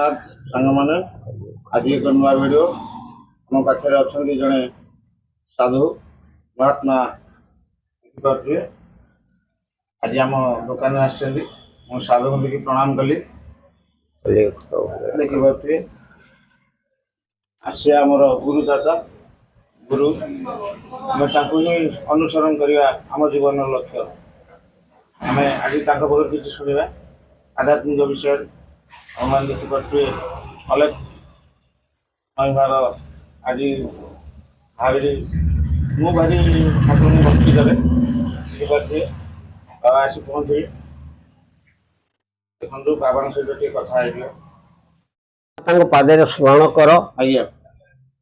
जगन्नाथ सांग मैंने आज एक नुआ वीडियो आम पाखे अच्छा जड़े साधु महात्मा देखिपे आज आम दुकान साधु को देखिए प्रणाम कली देखिपे आसे आमर गुरु दाता गुरु आम ही अनुसरण करवा आम जीवन लक्ष्य आम आज कि शुणा आध्यात्मिक विषय मैंने देखिपे अलेख महिमार आज भावी मु भारी ठाकुर भक्ति करे देखिपे बाबा आसी पहुँचे देखो बाबा सहित कथा पादे स्मरण कर आज्ञा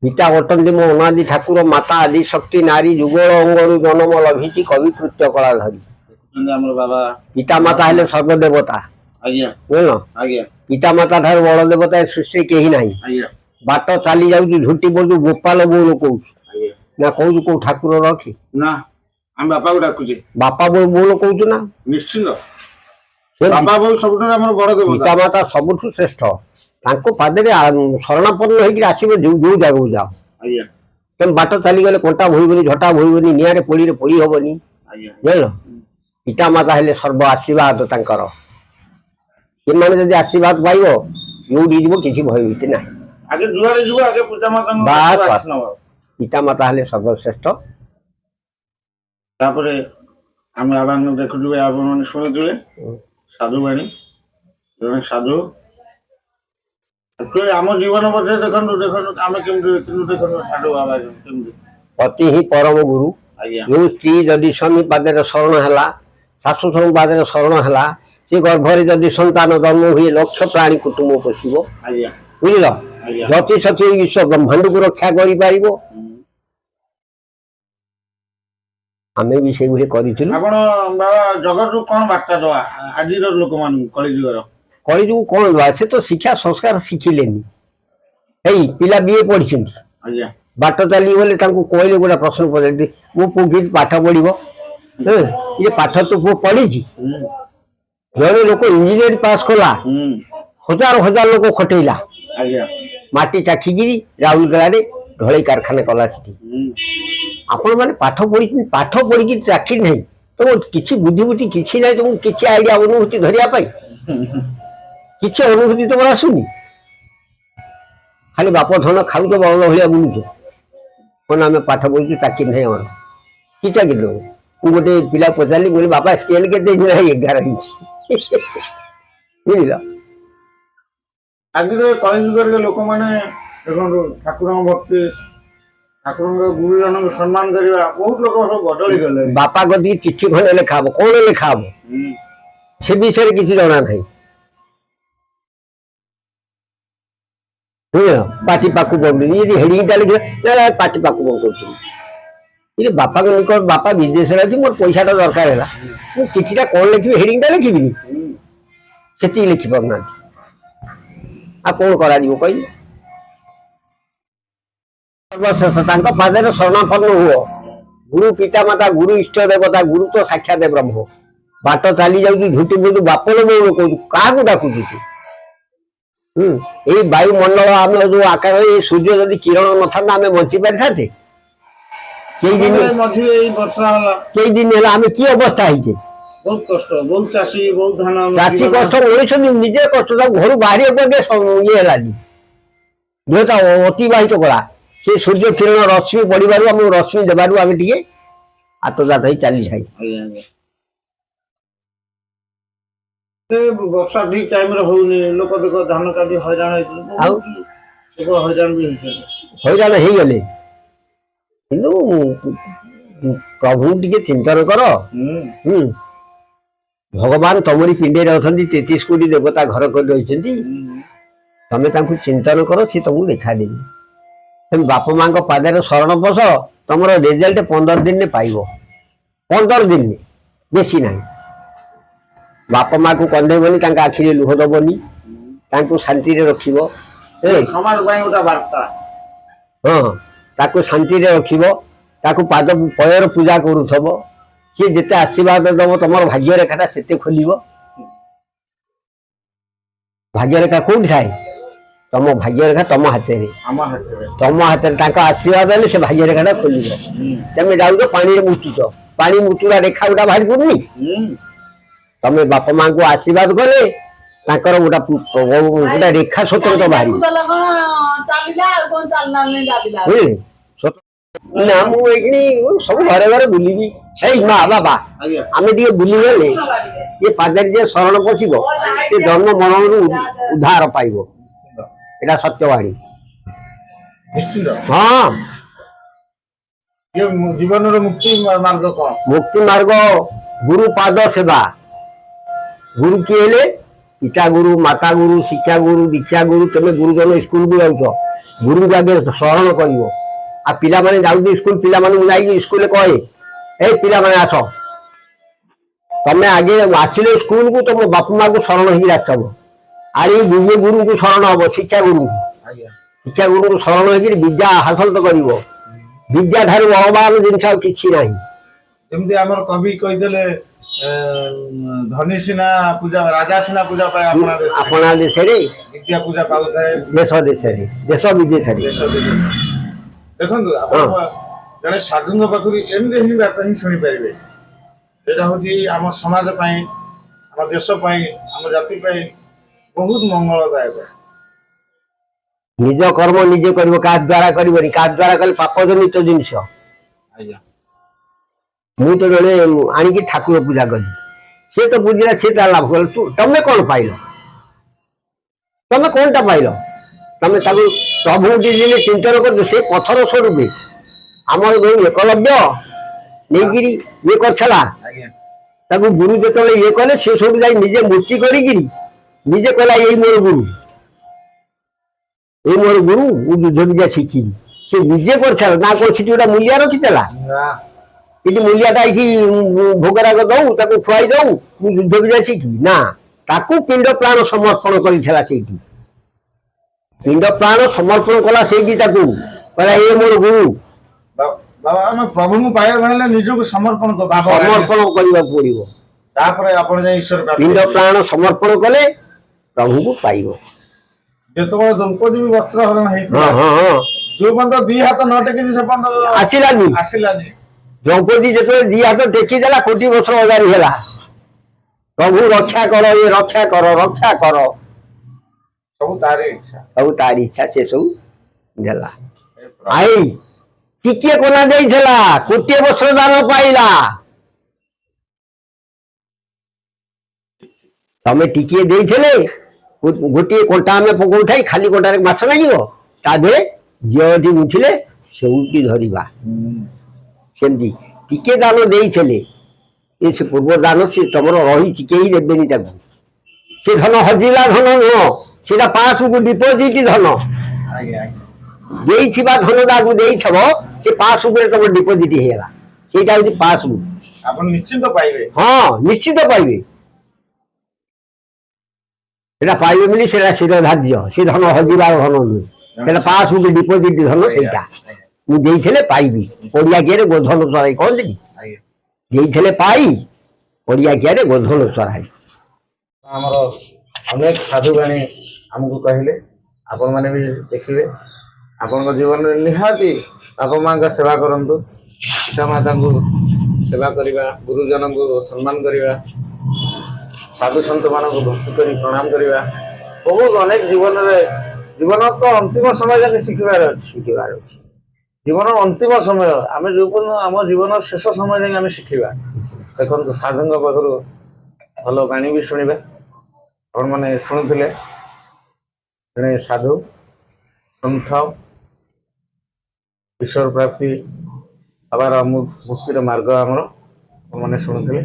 पिता बटंती मो अनादि ठाकुर माता आदि शक्ति नारी जुगल अंगरु जन्म लभिची कवि कृत्य कला धरी बाबा पिता माता हेले सर्वदेवता आज्ञा बुझल आज्ञा पिता माता ठार बड़ देवता सृष्टि कहीं ना आज्ञा बाट चली जाऊँ झुटी बोलू गोपाल बोल कौच ना कौच कौ ठाकुर रखी ना हम बापा को डाकुचे बापा बोल कौच ना निश्चित बापा बोल सब बड़ देवता पिता माता सबुठ श्रेष्ठ तांको पादे शरणापन्न होकर आसवे जो जगह जाओ आज्ञा तेम बाट चली गले कंटा भोईबनी झटा भोईबनी निआरे पोड़ी पोड़ी हबनी बुझल पिता माता हेले सर्व आशीर्वाद तांकर सेमाने जदि आशीर्वाद पाइबो योडी जीवो किछि भयभीति ना आगे जुआरे जीवो आगे पिता माता बस पिता माता हेले सर्वश्रेष्ठ तापरे हम बाबा देखुवे आप मैंने शुणुवे साधु बाणी जड़े साधु आम जीवन मध्य देखो देखो आम साधु बाबा पति ही परम गुरु जो स्त्री जदि स्वामी पादे शरण है शाशु स्वामी पादे शरण है सी गर्भरे जदि संतान जन्म हुए लक्ष प्राणी कुटुंब पोषिब बुझल जति सती विश्व ब्रह्मांड को रक्षा कर आमे भी से बाबा जगत कौन बार्ता दवा आज लोक मान कलिजुग कौन दवा से तो शिक्षा संस्कार शिखिलेनी पिला बीए पढ़ी बाट चली गले कहले गोटे प्रश्न पचार मो पु कि पाठ पढ़ो ये पाठ तो पु पढ़ी जड़े लोक इंजीनियर पास कला हजार हजार लोक खटेला माटी चाखिकी राउरकेला ढलई कारखाना कला आपण मैंने पाठ पढ़ी चाकरी नहीं तुम किसी बुद्धिबुद्धि किसी ना तुम किसी आइडिया अनुभूति धरिया किसी अनुभूति तुम आसुनी खाली बाप धन खाऊ तो बड़ भाया बुलुच कौन आम पाठ पढ़ी चाकरी नहीं आम कि चाकरी दो गोटे पिला पचारि बोले बापा स्केल के 11 इंच बुझल आज कलिजुग लोक मैंने ठाकुर भक्ति ठाकुर गुरुजन सम्मान करवा बहुत लोग सब बदली गले बापा गति चिट्ठी खंडे लिखा कौन लिखा से विषय किसी जना ना पार्टी पाक पढ़ुनी हेडिंग लिखे पार्टी पाक कर बापा को निकट बापा विदेश मोर पैसा दरकार है चिठीटा कौन लिखी हेडिंग लिखी से लिखि पारना आ कौन करा कही सर्वश्रेष्ठ पादे शरणापन्न हुओ गुरु पिता माता गुरु इष्ट देवता गुरु तो साक्षात ब्रह्म बाट चली जाऊँ झुटी बुझू बापल बोल कहू क्या डाकू ये वायुमंडल आम जो आकार ये सूर्य जदि किरण न था आम बंची पारि थे कई दिन है आम कि अवस्था है बहुत कष्ट बहुत चाषी बहुत धान चाषी कष्ट मनीष निजे कष्ट घर बाहर ये देहता अतिबाहित कला से सूर्य किरण रश्मि पड़ार आम रश्मि देवार आम टे आत्मजात हो चली जाए वर्षा ठीक टाइम लोक देख धान का हैरान हैरान भी हैरान हो गले प्रभु टे चिंतन कर भगवान तुमरी पिंडे अच्छा 33 कोटी देवता घर कर रही तमें चिंतन कर सी तुमको देखा देवी तुम बाप माँ पादे शरण पश तुम रिजल्ट 15 दिन में पाइब 15 दिन में बेसी ना बाप माँ को कंदेबनी आखिरे लुह दबनी शांति रखिब हाँ शांति रखिब पाद पयर पूजा करुथब सी जिते आशीर्वाद दब तुम भाग्य रेखाटा से खोल भाग्य रेखा कौन थाए ତମ ଭାଗ୍ୟ ରେଖା ତମ ହାତରେ ଆମ ହାତରେ ତମ ହାତରେ ତାଙ୍କ ଆଶୀର୍ବାଦ ହେଲେ ସେ ଭାଗ୍ୟ ରେଖାଟା ଖୋଲିବ। ତମେ ଯାଉଛ ପାଣିରେ ମୁଚୁଛ ପାଣି ମୁଚୁରା ରେଖା ଗୋଟା ବାହାରି ପଡୁନି ତମେ ବାପା ମାଙ୍କୁ ଆଶୀର୍ବାଦ କଲେ ତାଙ୍କର ଗୋଟେ ରେଖା ସ୍ୱତନ୍ତ୍ର ବାହାରିବ ବୁଝିଲେ ନା ମୁଁ ଏଇଖିଣି ସବୁ ଘରେ ଘରେ ବୁଲିବି ଏଇ ମା ବାବା ଆଜ୍ଞା ଆମେ ଟିକେ ବୁଲିଗଲେ ଇଏ ପାଦରେ ଯିଏ ଶରଣ ପଶିବ ସେ ଜନ୍ମ ମରଣରୁ ଉଦ୍ଧାର ପାଇବ ଏଇଟା ସତ୍ୟବାଣୀ ନିଶ୍ଚିନ୍ତ ହଁ ଜୀବନର ମୁକ୍ତି ମାର୍ଗ କଣ? ମୁକ୍ତି ମାର୍ଗ ଗୁରୁ ପାଦ ସେବା ଗୁରୁ କିଏ ହେଲେ ପିତା ଗୁରୁ ମାତା ଗୁରୁ ଶିକ୍ଷା ଗୁରୁ ଦୀକ୍ଷା ଗୁରୁ ତମେ ଗୁରୁଜନ ସ୍କୁଲକୁ ଯାଉଛ ଗୁରୁଙ୍କୁ ଆଗେ ସ୍ମରଣ କରିବ ଆଉ ପିଲାମାନେ ଯାଉଛନ୍ତି ସ୍କୁଲ ପିଲାମାନଙ୍କୁ ଯାଇକି ସ୍କୁଲରେ କହେ ଏଇ ପିଲାମାନେ ଆସ ତମେ ଆଗେ ଆସିଲେ ସ୍କୁଲକୁ ତମ ବାପା ମାଙ୍କୁ ଶରଣ ହେଇକି ଆସିବ ଆରେ ଇଏ ଗୁରୁଙ୍କୁ ଶରଣ ହବ ଶିକ୍ଷା ଗୁରୁଙ୍କୁ ଶିକ୍ଷା ଗୁରୁଙ୍କୁ ଶରଣ ହେଇକି ବିଦ୍ୟା ହାସଲ କରିବ ବିଦ୍ୟା ଠାରୁ ଅବାନ ଜିନିଷ ଆଉ କିଛି ନାହିଁ ଯେମିତି ଆମର କବି କହିଦେଲେ ଧନୀ ସିନା ପୂଜା ରାଜା ସିନା ପୂଜା ପାଏ ଆପଣା ଦେଶରେ ବିଦ୍ୟା ପୂଜା ପାଉଥାଏ ଦେଶ ଦେଶରେ ଦେଶ ବିଦେଶରେ ଦେଶ ବିଦେଶ ଦେଖନ୍ତୁ ଆପଣ ଜଣେ ସାଧୁଙ୍କ ପାଖରୁ ଏମିତି ହିଁ ବାର୍ତ୍ତା ହିଁ ଶୁଣିପାରିବେ ଏଇଟା ହଉଛି ଆମ ସମାଜ ପାଇଁ ଆମ ଦେଶ ପାଇଁ ଆମ ଜାତି ପାଇଁ ବହୁତ ମଙ୍ଗଳଦାୟକ ନିଜ କର୍ମ ନିଜେ କରିବ କାହା ଦ୍ୱାରା କରିବନି କାହା ଦ୍ୱାରା କଲେ ପାପ ଜନିତ ଜିନିଷ ଆଜ୍ଞା ମୁଁ ତ ଜଣେ ଆଣିକି ଠାକୁର ପୂଜା କଲି ସେ ତ ବୁଝିଲା ସେ ତା ଲାଭ କଲେ ତମେ କଣ ପାଇଲ ତମେ କଣଟା ପାଇଲ ତମେ ତାକୁ ପ୍ରଭୁଙ୍କୁ ଦିନେ ଚିନ୍ତନ କରୁଛ ସେ ପଥର ସ୍ୱରୂପେ ଆମର ଯୋଉ ଏକଲବ୍ୟ ନେଇକିରି ଇଏ କରିଥିଲା ଆଜ୍ଞା ତାକୁ ଗୁରୁ ଯେତେବେଳେ ଇଏ କଲେ ସେ ସବୁ ଯାଇ ନିଜେ ମୂର୍ତ୍ତି କରିକିରି ନିଜେ କହିଲା ଏଇ ମୋର ଗୁରୁ ମୁଁ ଯୁଦ୍ଧ ବିଦ୍ୟା ଶିଖିବି ସେ ନିଜେ କରିଥିଲା ନା କଣ ସେଠି ଗୋଟେ ମୂଲ୍ୟା ରଖିଥିଲା ଏଠି ମୂଲ୍ୟାଟା ଏଇଠି ଭୋଗରାଗ ଦଉ ତାକୁ ଖୁଆଇ ଦଉ ମୁଁ ଯୁଦ୍ଧ ବିଦ୍ୟା ଶିଖିବି ନା ତାକୁ ପିଣ୍ଡ ପ୍ରାଣ ସମର୍ପଣ କରିଥିଲା ସେଇଠି ପିଣ୍ଡ ପ୍ରାଣ ସମର୍ପଣ କଲା ସେଇଠି ତାକୁ କହିଲା ଏ ମୋର ଗୁରୁ ବାବା ଆମେ ପ୍ରଭୁଙ୍କୁ ପାଇବା ହେଲେ ନିଜକୁ ସମର୍ପଣ କରିବାକୁ ପଡିବ ତାପରେ ଆପଣ ଯାଇ ଈଶ୍ୱର ପିଣ୍ଡ ପ୍ରାଣ ସମର୍ପଣ କଲେ ପ୍ରଭୁଙ୍କୁ ପାଇବ ଯେତେବେଳେ ଦ୍ରୌପଦୀ ବି ବସ୍ତ୍ର ହରଣ ହେଇଥିଲା ଯୋଉ ପର୍ଯ୍ୟନ୍ତ ଦି ହାତ ନ ଟେକିଛି ସେ ପର୍ଯ୍ୟନ୍ତ ଆସିଲାନି ଦ୍ରୌପଦୀ ଯେତେବେଳେ ଦି ହାତ ଟେକିଦେଲା କୋଟି ବର୍ଷ ଅଜାରି ହେଲା ପ୍ରଭୁ ରକ୍ଷା କର ଇଏ ରକ୍ଷା କର ସବୁ ତାରି ଇଚ୍ଛା ସେ ସବୁ ଦେଲା ଆଇ ଟିକିଏ କୋନା ଦେଇଥିଲା କୋଟିଏ ବର୍ଷ ଦାନ ପାଇଲା ତମେ ଟିକିଏ ଦେଇଥିଲେ ଗୋଟିଏ କଣ୍ଟା ଆମେ ପକଉଥାଇ ଖାଲି କଣ୍ଟାରେ ମାଛ ଲାଗିବ ତା ଦେହରେ ଝିଅଟି ଉଠିଲେ ସେଉଟି ଧରିବା ସେମିତି ଟିକେ ଦାନ ଦେଇଥିଲେ ସେ ପୂର୍ବ ଦାନ ସେ ତମର ରହିଛି କେହି ଦେବେନି ତାକୁ ସେ ଧନ ହଜିଲା ଧନ ନୁହଁ ସେଟା ପାସବୁକ୍ ଡିପୋଜିଟ ଧନ ଦେଇଥିବା ଧନ ଯାହାକୁ ଦେଇଥିବ ସେ ପାସବୁକ୍ରେ ତମର ଡିପୋଜିଟ ହେଇଗଲା ସେଇଟା ହଉଛି ପାସବୁକ୍ ଆପଣ ନିଶ୍ଚିନ୍ତ ପାଇବେ ହଁ ନିଶ୍ଚିତ ପାଇବେ ସେଟା ପାଇବେ ବୋଲି ସେଟା ଶିରଧାର୍ଯ୍ୟ ସେ ଧନ ହଜିବାର ଧନ ନୁହେଁ ସେଟା ପାସବୁକ୍ ଡିପୋଜିଟ ଧନ ସେଇଟା ମୁଁ ଦେଇଥିଲେ ପାଇବି ପଡ଼ିଆ କିଆରେ ଗୋଧନ ଚରାଇ କହନ୍ତିନି ଦେଇଥିଲେ ପାଇ ପଡ଼ିଆ କିଆରେ ଗୋଧନ ଚରାଇ ଆମର ଅନେକ ସାଧୁବାଣୀ ଆମକୁ କହିଲେ ଆପଣମାନେ ବି ଦେଖିବେ ଆପଣଙ୍କ ଜୀବନରେ ନିହାତି ବାପା ମାଙ୍କ ସେବା କରନ୍ତୁ ପିତାମାତାଙ୍କୁ ସେବା କରିବା ଗୁରୁଜନଙ୍କୁ ସମ୍ମାନ କରିବା ସାଧୁ ସନ୍ତମାନଙ୍କୁ ଭକ୍ତି କରି ପ୍ରଣାମ କରିବା ବହୁତ ଅନେକ ଜୀବନର ତ ଅନ୍ତିମ ସମୟ ଯାକେ ଶିଖିବାର ଅଛି ଜୀବନ ଅନ୍ତିମ ସମୟ ଆମେ ଯେଉଁ ପର୍ଯ୍ୟନ୍ତ ଆମ ଜୀବନର ଶେଷ ସମୟ ଯାକେ ଆମେ ଶିଖିବା ଦେଖନ୍ତୁ ସାଧୁଙ୍କ ପାଖରୁ ଭଲ ବାଣୀ ବି ଶୁଣିବା ଆପଣମାନେ ଶୁଣୁଥିଲେ ଜଣେ ସାଧୁ ସନ୍ଥ ଈଶ୍ୱର ପ୍ରାପ୍ତି ହେବାର ମୁକ୍ତିର ମାର୍ଗ ଆମର ଆପଣମାନେ ଶୁଣୁଥିଲେ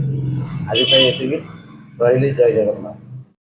ଆଜି ପାଇଁ ଏତିକି ରହିଲି ଜୟ ଜଗନ୍ନାଥ।